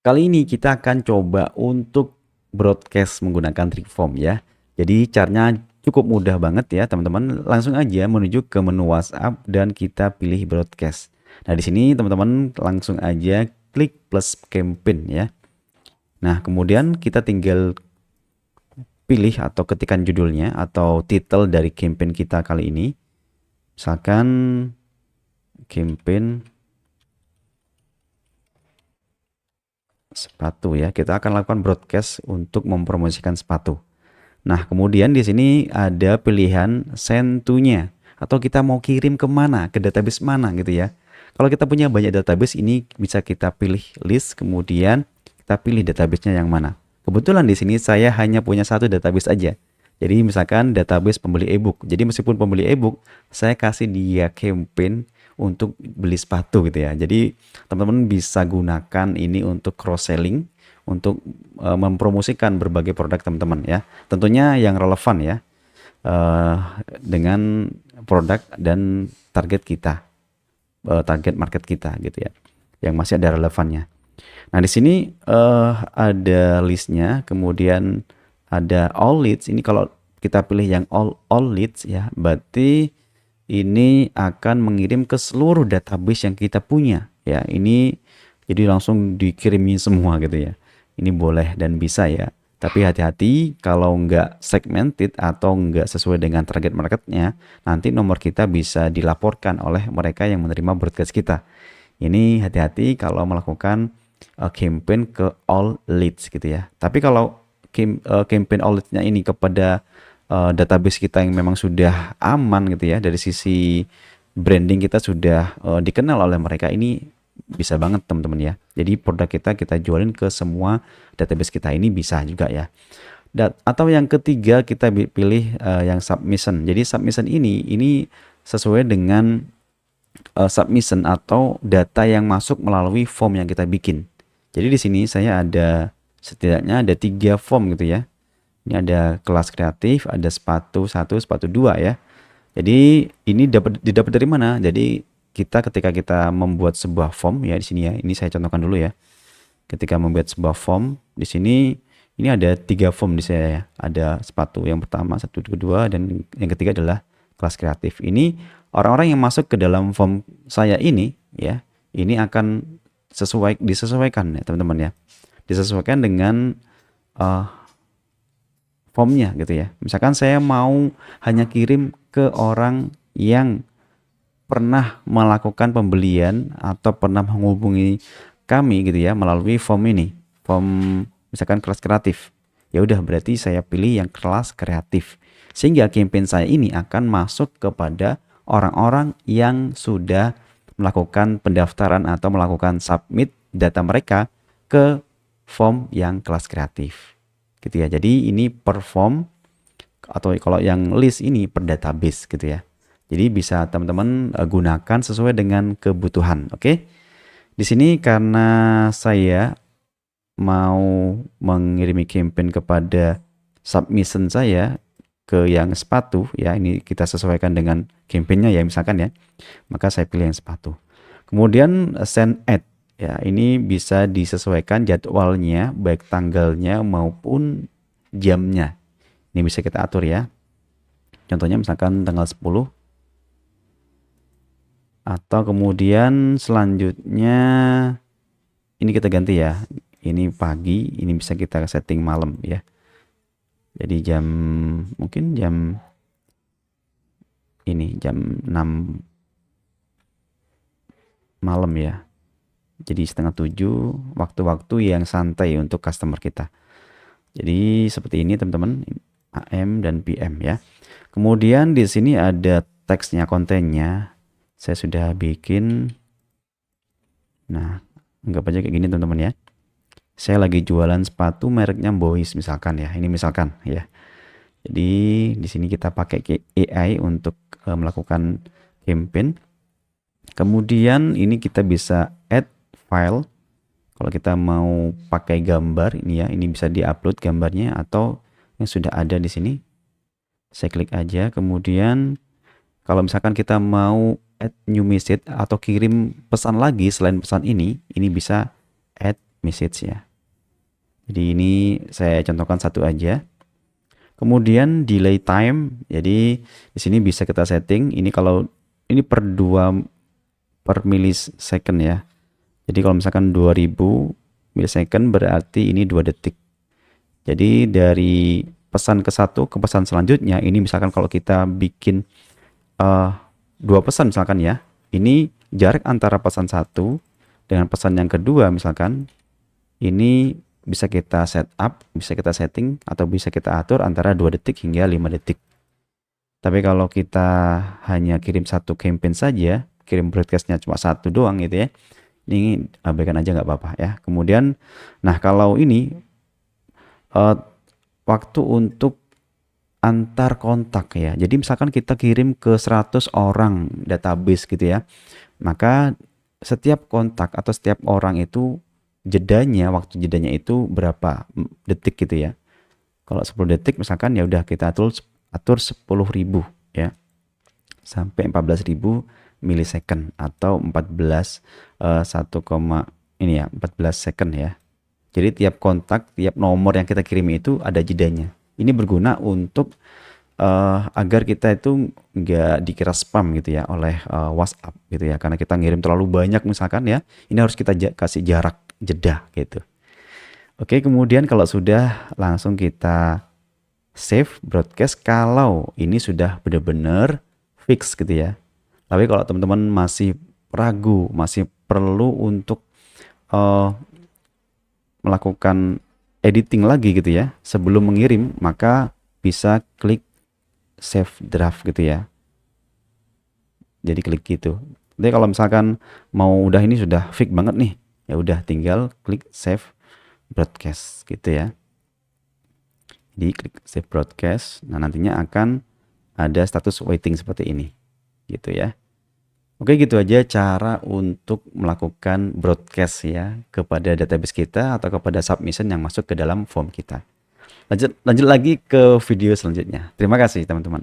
Kali ini kita akan coba untuk broadcast menggunakan Trickform ya. Jadi caranya cukup mudah banget ya teman-teman. Langsung aja menuju ke menu WhatsApp dan kita pilih broadcast. Nah di sini teman-teman langsung aja klik plus campaign ya. Nah kemudian kita tinggal pilih atau ketikkan judulnya atau title dari campaign kita kali ini. Misalkan campaign sepatu ya. Kita akan lakukan broadcast untuk mempromosikan sepatu. Nah, kemudian di sini ada pilihan send to-nya atau kita mau kirim ke mana, ke database mana gitu ya. Kalau kita punya banyak database ini bisa kita pilih list, kemudian kita pilih database-nya yang mana. Kebetulan di sini saya hanya punya satu database aja. Jadi misalkan database pembeli e-book. Jadi meskipun pembeli e-book, saya kasih dia campaign untuk beli sepatu gitu ya. Jadi teman-teman bisa gunakan ini untuk cross selling, untuk mempromosikan berbagai produk teman-teman ya. Tentunya yang relevan ya eh, dengan produk dan target kita, target market kita gitu ya, yang masih ada relevannya. Nah di sini ada listnya, kemudian ada all leads. Ini kalau kita pilih yang all leads ya, berarti ini akan mengirim ke seluruh database yang kita punya ya. Ini jadi langsung dikirimin semua gitu ya. Ini boleh dan bisa ya. Tapi hati-hati kalau nggak segmented atau nggak sesuai dengan target marketnya, nanti nomor kita bisa dilaporkan oleh mereka yang menerima broadcast kita. Ini hati-hati kalau melakukan campaign ke all leads gitu ya. Tapi kalau campaign all leads-nya ini kepada database kita yang memang sudah aman gitu ya, dari sisi branding kita sudah dikenal oleh mereka, ini bisa banget teman-teman ya. Jadi produk kita jualin ke semua database kita, ini bisa juga ya. Atau yang ketiga kita pilih yang submission. Jadi submission ini sesuai dengan submission atau data yang masuk melalui form yang kita bikin. Jadi di sini saya ada setidaknya ada 3 form gitu ya. Ini ada kelas kreatif, ada sepatu 1, sepatu 2 ya. Jadi ini didapat dari mana? Jadi ketika kita membuat sebuah form ya di sini ya. Ini saya contohkan dulu ya. Ketika membuat sebuah form di sini ini ada 3 form di saya ya. Ada sepatu yang pertama, satu kedua, dan yang ketiga adalah kelas kreatif. Ini orang-orang yang masuk ke dalam form saya ini ya, ini akan disesuaikan ya teman-teman ya. Disesuaikan dengan uh, formnya gitu ya. Misalkan saya mau hanya kirim ke orang yang pernah melakukan pembelian atau pernah menghubungi kami gitu ya melalui form ini. Form misalkan kelas kreatif. Ya udah berarti saya pilih yang kelas kreatif. Sehingga campaign saya ini akan masuk kepada orang-orang yang sudah melakukan pendaftaran atau melakukan submit data mereka ke form yang kelas kreatif gitu ya. Jadi ini per form, atau kalau yang list ini per database gitu ya. Jadi bisa teman-teman gunakan sesuai dengan kebutuhan. Oke. Di sini karena saya mau mengirimi campaign kepada submission saya ke yang sepatu ya, ini kita sesuaikan dengan campaignnya ya misalkan ya, maka saya pilih yang sepatu. Kemudian send ad ya, ini bisa disesuaikan jadwalnya, baik tanggalnya maupun jamnya. Ini bisa kita atur ya. Contohnya misalkan tanggal 10, atau kemudian selanjutnya ini kita ganti ya. Ini pagi, ini bisa kita setting malam ya. Jadi mungkin jam 6 malam ya. Jadi setengah 7, waktu-waktu yang santai untuk customer kita. Jadi seperti ini teman-teman, AM dan PM ya. Kemudian di sini ada teksnya, kontennya. Saya sudah bikin. Nah, anggap aja kayak gini teman-teman ya. Saya lagi jualan sepatu mereknya Boys misalkan ya. Ini misalkan ya. Jadi di sini kita pakai AI untuk melakukan campaign. Kemudian ini kita bisa add file. Kalau kita mau pakai gambar ini ya, ini bisa diupload gambarnya atau yang sudah ada di sini. Saya klik aja. Kemudian kalau misalkan kita mau add new message atau kirim pesan lagi selain pesan ini bisa add message ya. Jadi ini saya contohkan satu aja. Kemudian delay time. Jadi di sini bisa kita setting. Ini kalau ini per 2 per millisecond ya. Jadi kalau misalkan 2000 millisecond berarti ini 2 detik. Jadi dari pesan ke satu ke pesan selanjutnya, ini misalkan kalau kita bikin 2 pesan misalkan ya, ini jarak antara pesan satu dengan pesan yang kedua misalkan, ini bisa kita setup, bisa kita setting, atau bisa kita atur antara 2 detik hingga 5 detik. Tapi kalau kita hanya kirim satu campaign saja, kirim broadcastnya cuma satu doang gitu ya, ini abaikan aja nggak apa-apa ya. Kemudian, nah kalau ini waktu untuk antar kontak ya. Jadi misalkan kita kirim ke 100 orang database gitu ya, maka setiap kontak atau setiap orang itu jedanya, waktu jedanya itu berapa detik gitu ya. Kalau 10 detik misalkan ya udah kita atur 10.000 ya, sampai 14.000 millisecond atau 14 ini ya 14 second ya. Jadi tiap kontak, tiap nomor yang kita kirim itu ada jedanya. Ini berguna untuk agar kita itu nggak dikira spam gitu ya oleh WhatsApp gitu ya, karena kita ngirim terlalu banyak misalkan ya. Ini harus kita kasih jarak jeda gitu. Oke, kemudian kalau sudah, langsung kita save broadcast kalau ini sudah benar-benar fix gitu ya. Tapi kalau teman-teman masih ragu, masih perlu untuk melakukan editing lagi gitu ya sebelum mengirim, maka bisa klik save draft gitu ya. Jadi klik gitu. Jadi kalau misalkan mau udah ini sudah fix banget nih, ya udah tinggal klik save broadcast gitu ya. Jadi klik save broadcast. Nah, nantinya akan ada status waiting seperti ini gitu ya. Oke, gitu aja cara untuk melakukan broadcast ya kepada database kita atau kepada submission yang masuk ke dalam form kita. Lanjut lagi ke video selanjutnya. Terima kasih teman-teman.